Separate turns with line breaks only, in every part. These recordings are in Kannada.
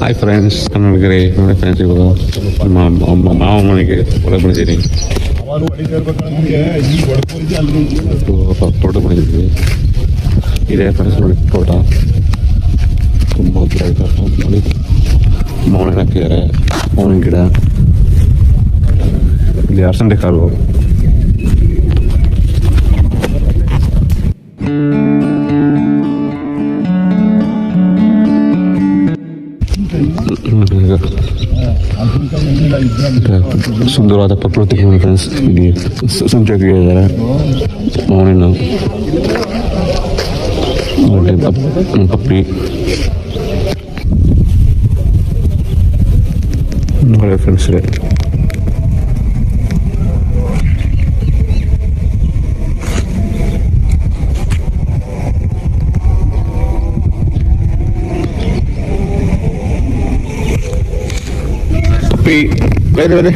ಹಾಯ್ ಫ್ರೆಂಡ್ಸ್, ಕನ್ನಡಿಗರೇ ನೋಡಿ ಫ್ರೆಂಡ್ಸ್, ಇವಾಗ ನಮ್ಮ ಮಾವ ಮನೆಗೆ ಒಳಗೆ ಬಂದಿದ್ದೀನಿ. ತೋಟ ಬಂದಿದ್ವಿ. ಇದೇ ಫ್ರೆಂಡ್ಸ್ ನೋಡಿ ತೋಟ ತುಂಬ ನೋಡಿ. ಮಾವಿನ ಹಾಕಿದ್ದಾರೆ, ಮಾವಿನ ಗಿಡ, ಇಲ್ಲಿ ಅರಸಂಡೆ ಕಾರು. ಸುಂದರವಾದ ಪ್ರಕೃತಿ ಫ್ರೆಂಡ್ಸ್. ಇಲ್ಲಿ ಸಂಚಾರ ಇದ್ದಾರೆ, ಮಾವಿನ ಪಪ್ಪಿ ಒಳ್ಳೆ ಫ್ರೆಂಡ್ಸ್ ಇದೆ. ಪಪ್ಪಿ ಬೇರೆ ಬೇರೆ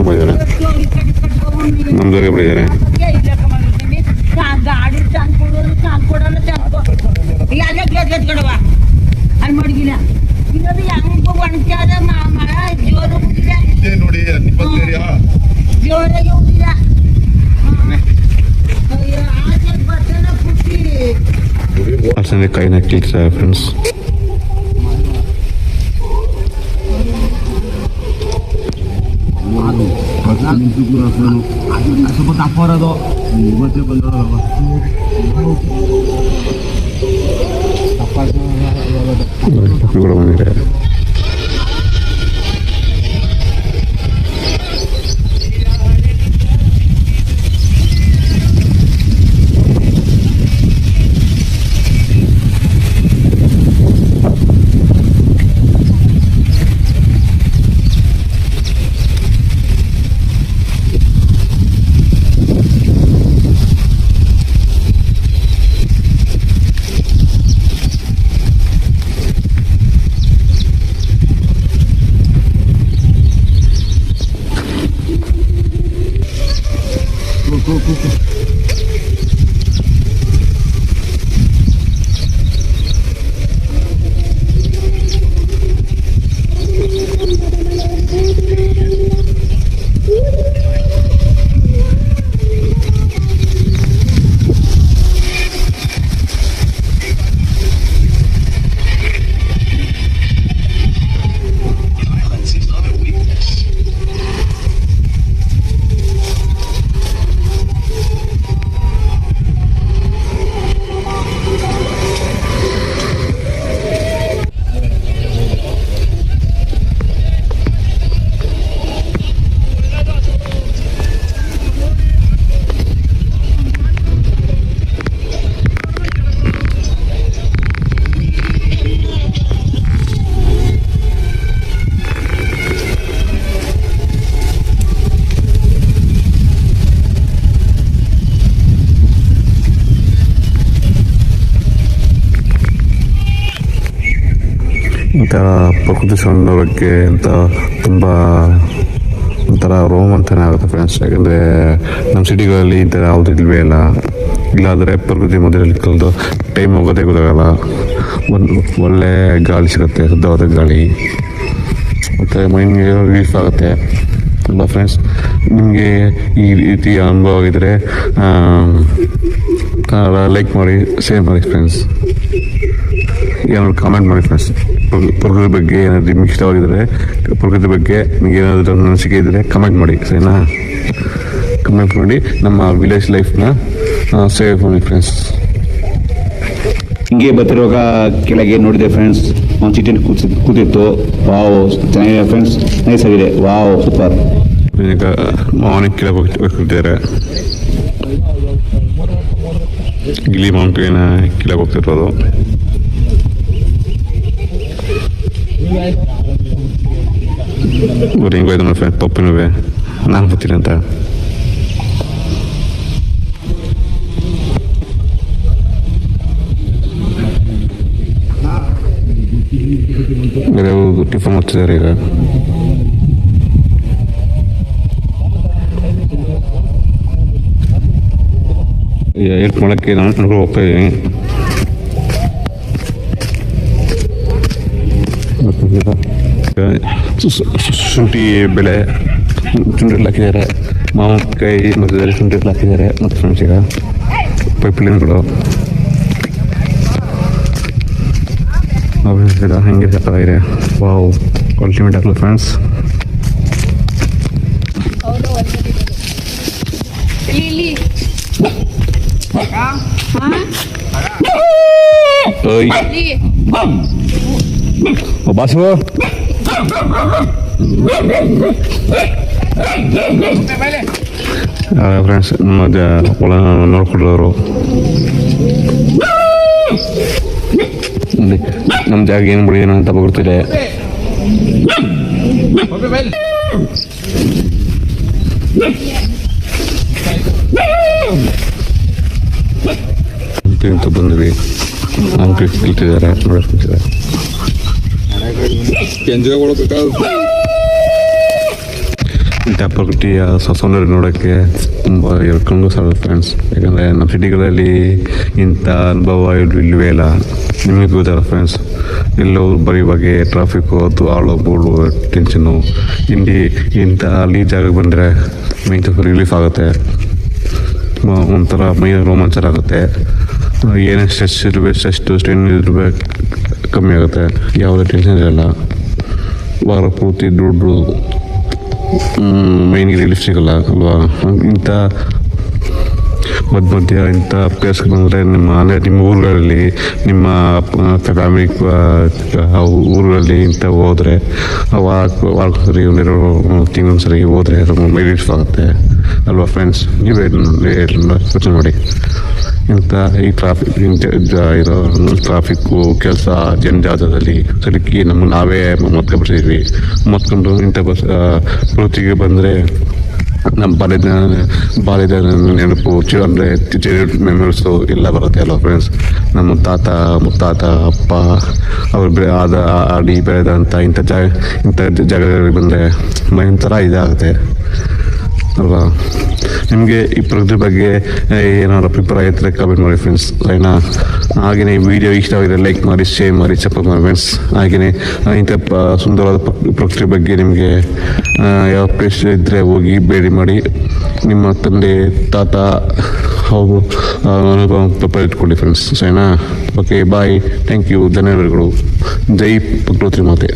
ಬಂದಿದ್ದಾರೆ, ನಮ್ದವ್ರಿಗೆ ಬಂದಿದ್ದಾರೆ. ಅಲಸಂದೆಕಾಯಿನ ಕೀಳ್ತಾರೆ ಫ್ರೆಂಡ್ಸ್. ಕೂಡ ಬಂದಿದೆ. ಒಂಥರ ಪ್ರಕೃತಿ ಸೌಂದರ್ಯ ಬಗ್ಗೆ ಅಂತ ತುಂಬ ಒಂಥರ ರೋಮಾಂಚನ ಆಗುತ್ತೆ ಫ್ರೆಂಡ್ಸ್. ಯಾಕಂದರೆ ನಮ್ಮ ಸಿಟಿಗಳಲ್ಲಿ ಈ ಥರ ಯಾವುದು ಇಲ್ವೇ ಇಲ್ಲ. ಇಲ್ಲಾದರೆ ಪ್ರಕೃತಿ ಮಧ್ಯದಲ್ಲಿ ಕಳೆದು ಟೈಮ್ ಹೋಗೋದೇ ಗೊತ್ತಾಗಲ್ಲ. ಒಂದು ಒಳ್ಳೆ ಗಾಳಿ ಸಿಗುತ್ತೆ, ಶುದ್ಧವಾದ ಗಾಳಿ, ಮತ್ತು ಮೈಂಡ್ಗೆ ರಿಲೀಫ್ ಆಗುತ್ತೆ ಅಲ್ವಾ ಫ್ರೆಂಡ್ಸ್. ನಿಮಗೆ ಈ ರೀತಿ ಅನುಭವ ಆಗಿದ್ದರೆ ಲೈಕ್ ಮಾಡಿ, ಶೇರ್ ಮಾಡಿ ಫ್ರೆಂಡ್ಸ್. ಏನಾದ್ರು ಕಾಮೆಂಟ್ ಮಾಡಿ ಫ್ರೆಂಡ್ಸ್. ಪ್ರಕೃತಿ ಬಗ್ಗೆ ಏನಾದ್ರು ನಿಮ್ಗೆ ಇಷ್ಟವಾಗಿದ್ದರೆ, ಪ್ರಕೃತಿ ಬಗ್ಗೆ ನಿಮಗೆ ಏನಾದರೂ ಅನಿಸಿಕೆ ಇದ್ದರೆ ಕಮೆಂಟ್ ಮಾಡಿ, ಸರಿನಾ? ಕಮೆಂಟ್ ಮಾಡಿ ನಮ್ಮ ವಿಲೇಜ್ ಲೈಫ್ನ ಸೇವ್ ಮಾಡಿ ಫ್ರೆಂಡ್ಸ್.
ಹಿಂಗೆ ಬರ್ತಿರುವಾಗ ಕೆಳಗೆ ನೋಡಿದೆ ಫ್ರೆಂಡ್ಸ್, ಒಂದು ಸೀಟಿನ ಕೂತಿತ್ತು. ವಾವ್, ಚೆನ್ನಾಗಿದೆ ಫ್ರೆಂಡ್ಸ್, ನೈಸ್ ಆಗಿದೆ. Wow, super.
ಈಗ ಮಾವನಿಗೆ ಕೆಳಗೆ ಹೋಗ್ತಿದ್ದಾರೆ. ಗಿಳಿ ಮೌಂಟೇನ ಕೆಳಗೆ ಹೋಗ್ತಿರೋದು. ಹಿಂಗೆ ಹೋಯ್ತು ನನ್ನ ಫ್ರೆಂಡ್ ಪಪ್ಪಿನೂ ನಾನು ಬರ್ತೀನಿ ಅಂತ. ಬೇರೆ ಟಿಫನ್ ಮಾಡ್ತಿದ್ದಾರೆ ಈಗ. ಹೆಲ್ಪ್ ಮಾಡೋಕ್ಕೆ ನಾನು ಹೋಗ್ತಾ ಇದ್ದೀನಿ. ಶುಂಠಿ ಬೆಳೆ ಶುಂಠಿ ಹಾಕಿದ್ದಾರೆ, ಮಾವಿನಕಾಯಿ ಮಧ್ಯದಲ್ಲಿ ಶುಂಠಿ ಹಾಕಿದ್ದಾರೆ. ಮತ್ತು ಫ್ರೆಂಡ್ಸ್ ಈಗ ಪೈಪ್ಲೈನ್ಗಳು ಹೆಂಗೆ ಸಾಕಾಗಿದೆ. ವಾವ್, ಅಲ್ಟಿಮೇಟ್ ಆಗಲ್ಲ ಫ್ರೆಂಡ್ಸ್. ಬಾಸು ಫ್ರೆಂಡ್ಸ್ ನಮ್ಮ ಹೊಲ ನೋಡ್ಕೊಡೋರು. ನಮ್ಮ ಜಾಗ ಏನು ಬಿಡಿದೇನೋ ಅಂತ ಗೊತ್ತಿದೆ. ಅಂತ ಬಂದ್ವಿ, ನಮ್ಮ ಕಲ್ತಿದ್ದಾರೆ ನೋಡ್ಕೊತಿದ್ದಾರೆ. ಇಂಥ ಪ್ರಕೃತಿಯ ಸೌಂದರ್ಯ ನೋಡೋಕ್ಕೆ ತುಂಬ ಕಣ್ಣು ಸಾಲ ಫ್ರೆಂಡ್ಸ್. ಯಾಕಂದರೆ ನಮ್ಮ ಸಿಟಿಗಳಲ್ಲಿ ಇಂಥ ಅನುಭವ ಇಲ್ಲವೇ ಇಲ್ಲ. ನಿಮಗೆ ಗೊತ್ತಲ್ಲ ಫ್ರೆಂಡ್ಸ್, ಎಲ್ಲೋ ಬರೀ ಬಗ್ಗೆ ಟ್ರಾಫಿಕ್ಕು ಅದು ಆಳು ಬೋಳು ಟೆನ್ಷನ್ನು. ಇಲ್ಲಿ ಇಂಥ ಅಲ್ಲಿ ಜಾಗಕ್ಕೆ ಬಂದರೆ ಮೈ ರಿಲೀಫ್ ಆಗುತ್ತೆ, ಒಂಥರ ಮೈ ರೋಮಾಂಚನ ಆಗುತ್ತೆ. ಏನೇ ಸ್ಟ್ರೆಸ್ ಸ್ಟ್ರೆನ್ ಇರಬೇಕು ಕಮ್ಮಿ ಆಗುತ್ತೆ, ಯಾವುದೇ ಟೆನ್ಷನ್ ಇರಲ್ಲ. ವಾರ ಪೂರ್ತಿ ದುಡ್ಡು ಮೈನ್ಗೆ ರಿಲೀಫ್ ಸಿಗಲ್ಲ ಅಲ್ವಾ. ಇಂಥ ಮಧ್ಯ ಇಂಥ ಪ್ಲೇಸ್ಗೆ ಬಂದರೆ ನಿಮ್ಮ ಊರುಗಳಲ್ಲಿ, ನಿಮ್ಮ ಫ್ಯಾಮಿಲಿ ಊರುಗಳಲ್ಲಿ ಇಂಥ ಹೋದರೆ ವಾರಕ್ಕೊಂದ್ಸರಿ ಒಂದೆರಡು ತಿಂಗಳೊಂದ್ಸರಿ ಹೋದರೆ ಮೈ ರಿಲೀಫ್ ಆಗುತ್ತೆ ಅಲ್ವಾ ಫ್ರೆಂಡ್ಸ್. ನೀವೇ ಯೋಚನೆ ಮಾಡಿ. ಇಂಥ ಈ ಇರೋ ಟ್ರಾಫಿಕ್ಕು ಕೆಲಸ ಜನಜಾತದಲ್ಲಿ ಸರಿಕಿ ನಾವೇ ಮತ್ಕೊಂಡ್ಬಿಡ್ತಿದ್ವಿ. ಮತ್ಕೊಂಡು ಇಂಥ ಪ್ರವೃತ್ತಿಗೆ ಬಂದರೆ ನಮ್ಮ ಬಾಲ್ಯದ ನೆನಪು ಅಂದರೆ ಮೆಮೊರೀಸು ಎಲ್ಲ ಬರುತ್ತೆ ಅಲ್ವಾ ಫ್ರೆಂಡ್ಸ್. ನಮ್ಮ ಮುತ್ತಾತ ಅಪ್ಪ ಅವ್ರು ಆಡಿ ಬೆಳೆದಂಥ ಇಂಥ ಜಾಗಗಳಿಗೆ ಬಂದರೆ ಒಂಥರ ಇದಾಗುತ್ತೆ ಅಲ್ವಾ. ನಿಮಗೆ ಈ ಪ್ರಕೃತಿ ಬಗ್ಗೆ ಏನಾದ್ರು ಅಭಿಪ್ರಾಯ ಇದ್ದರೆ ಕಮೆಂಟ್ ಮಾಡಿ ಫ್ರೆಂಡ್ಸ್. ಸರಿನಾ? ಹಾಗೆಯೇ ಈ ವಿಡಿಯೋ ಇಷ್ಟವಾಗಿದೆ ಲೈಕ್ ಮಾಡಿ, ಶೇರ್ ಮಾಡಿ, ಸಪೋರ್ಟ್ ಮಾಡಿ ಫ್ರೆಂಡ್ಸ್. ಹಾಗೆಯೇ ಇಂಥ ಸುಂದರವಾದ ಪ್ರಕೃತಿ ಬಗ್ಗೆ ನಿಮಗೆ ಯಾವ ಪ್ಲೇಸ್ ಇದ್ದರೆ ಹೋಗಿ ಭೇಟಿ ಮಾಡಿ ನಿಮ್ಮ ತಂದೆ ತಾತ ಅವರು ಅನುಭವ ಇಟ್ಕೊಳ್ಳಿ ಫ್ರೆಂಡ್ಸ್. ಸರಿನಾ? ಓಕೆ, ಬಾಯ್, ಥ್ಯಾಂಕ್ ಯು, ಧನ್ಯವಾದಗಳು. ಜೈ ಪ್ರಕೃತಿ ಮಾತೆ.